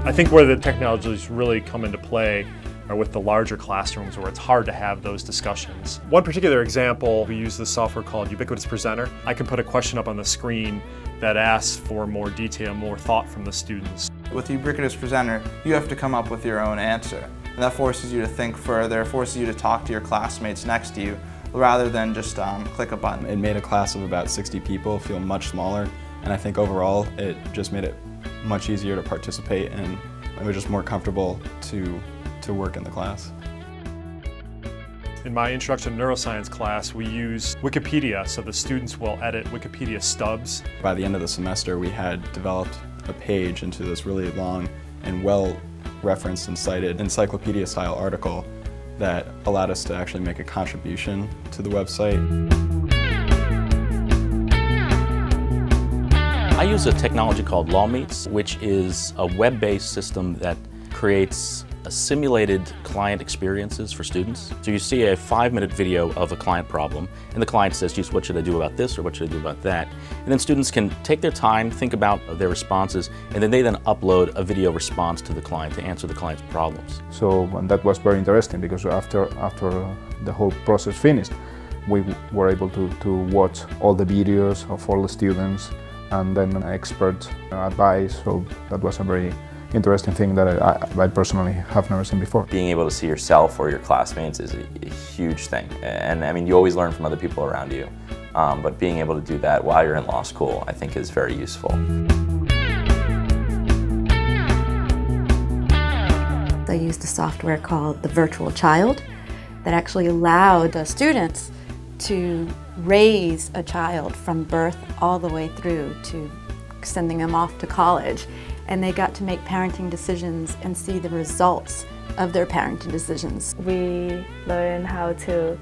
I think where the technologies really come into play are with the larger classrooms where it's hard to have those discussions. One particular example, we use this software called Ubiquitous Presenter. I can put a question up on the screen that asks for more detail, more thought from the students. With Ubiquitous Presenter, you have to come up with your own answer. And that forces you to think further, forces you to talk to your classmates next to you, rather than just click a button. It made a class of about 60 people feel much smaller, and I think overall it just made it much easier to participate, and it was just more comfortable to work in the class. In my Introduction to Neuroscience class, we use Wikipedia, so the students will edit Wikipedia stubs. By the end of the semester, we had developed a page into this really long and well-referenced and cited encyclopedia-style article that allowed us to actually make a contribution to the website. I use a technology called LawMeets, which is a web-based system that creates simulated client experiences for students. So you see a 5-minute video of a client problem, and the client says, geez, what should I do about this or what should I do about that? And then students can take their time, think about their responses, and then they upload a video response to the client to answer the client's problems. So that was very interesting because after the whole process finished, we were able to watch all the videos of all the students and then expert advice. So that was a very interesting thing that I personally have never seen before. Being able to see yourself or your classmates is a huge thing, and I mean, you always learn from other people around you, but being able to do that while you're in law school I think is very useful. I used a software called the Virtual Child that actually allowed the students to raise a child from birth all the way through to sending them off to college. And they got to make parenting decisions and see the results of their parenting decisions. We learn how to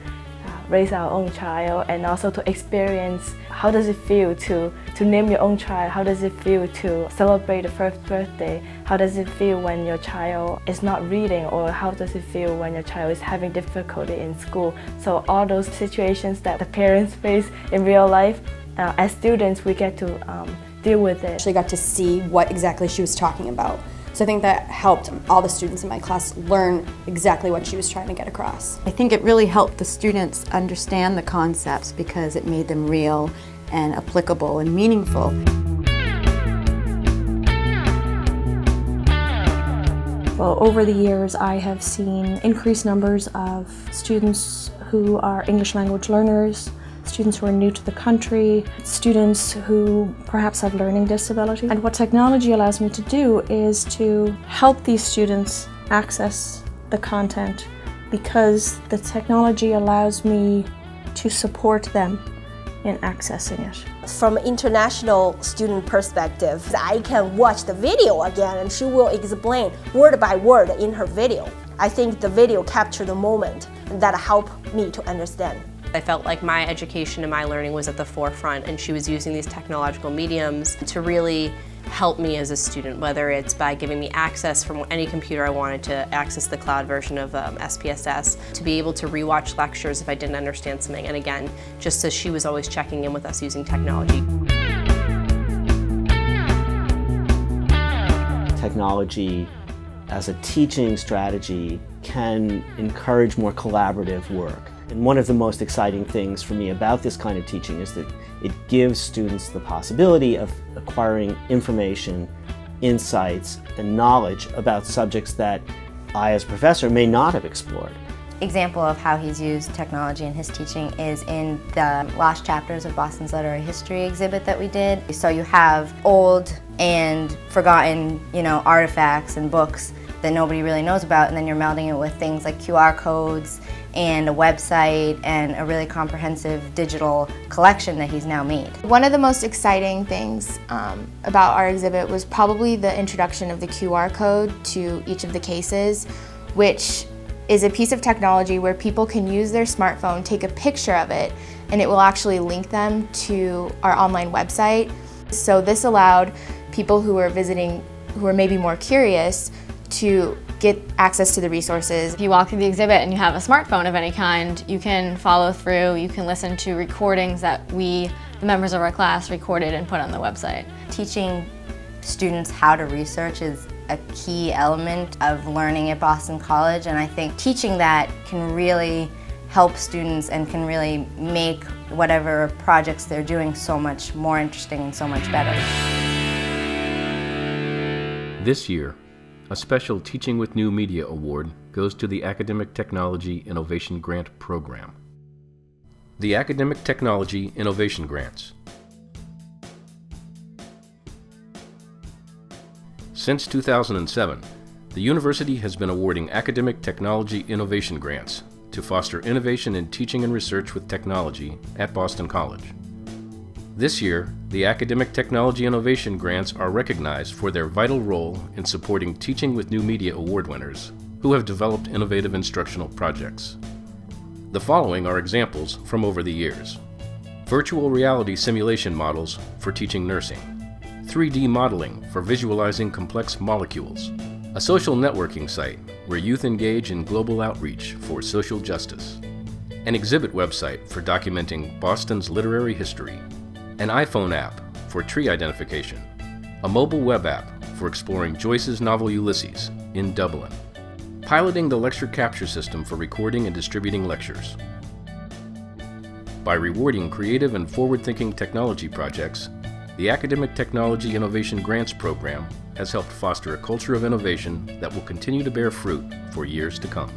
raise our own child and also to experience how does it feel to name your own child, how does it feel to celebrate the first birthday, how does it feel when your child is not reading, or how does it feel when your child is having difficulty in school. So all those situations that the parents face in real life, as students we get to deal with it. I actually got to see what exactly she was talking about. So I think that helped all the students in my class learn exactly what she was trying to get across. I think it really helped the students understand the concepts because it made them real and applicable and meaningful. Well, over the years I have seen increased numbers of students who are English language learners, students who are new to the country, students who perhaps have learning disabilities. And what technology allows me to do is to help these students access the content because the technology allows me to support them in accessing it. From an international student perspective, I can watch the video again and she will explain word by word in her video. I think the video captured the moment and that helped me to understand. I felt like my education and my learning was at the forefront, and she was using these technological mediums to really help me as a student, whether it's by giving me access from any computer I wanted to access the cloud version of SPSS, to be able to rewatch lectures if I didn't understand something, and again, just as she was always checking in with us using technology. Technology as a teaching strategy can encourage more collaborative work. And one of the most exciting things for me about this kind of teaching is that it gives students the possibility of acquiring information, insights, and knowledge about subjects that I as a professor may not have explored. Example of how he's used technology in his teaching is in the last chapters of Boston's Literary History exhibit that we did. So you have old and forgotten, artifacts and books that nobody really knows about, and then you're melding it with things like QR codes and a website and a really comprehensive digital collection that he's now made. One of the most exciting things about our exhibit was probably the introduction of the QR code to each of the cases, which is a piece of technology where people can use their smartphone, take a picture of it, and it will actually link them to our online website. So this allowed people who were visiting, who were maybe more curious, to get access to the resources. If you walk through the exhibit and you have a smartphone of any kind, you can follow through, you can listen to recordings that we, the members of our class, recorded and put on the website. Teaching students how to research is a key element of learning at Boston College, and I think teaching that can really help students and can really make whatever projects they're doing so much more interesting and so much better. This year, a special Teaching with New Media Award goes to the Academic Technology Innovation Grant Program. The Academic Technology Innovation Grants. Since 2007, the university has been awarding academic technology innovation grants to foster innovation in teaching and research with technology at Boston College. This year, the Academic Technology Innovation Grants are recognized for their vital role in supporting Teaching with New Media Award winners who have developed innovative instructional projects. The following are examples from over the years. Virtual reality simulation models for teaching nursing, 3D modeling for visualizing complex molecules, a social networking site where youth engage in global outreach for social justice, an exhibit website for documenting Boston's literary history, an iPhone app for tree identification, a mobile web app for exploring Joyce's novel Ulysses in Dublin, piloting the lecture capture system for recording and distributing lectures. By rewarding creative and forward-thinking technology projects, the Academic Technology Innovation Grants Program has helped foster a culture of innovation that will continue to bear fruit for years to come.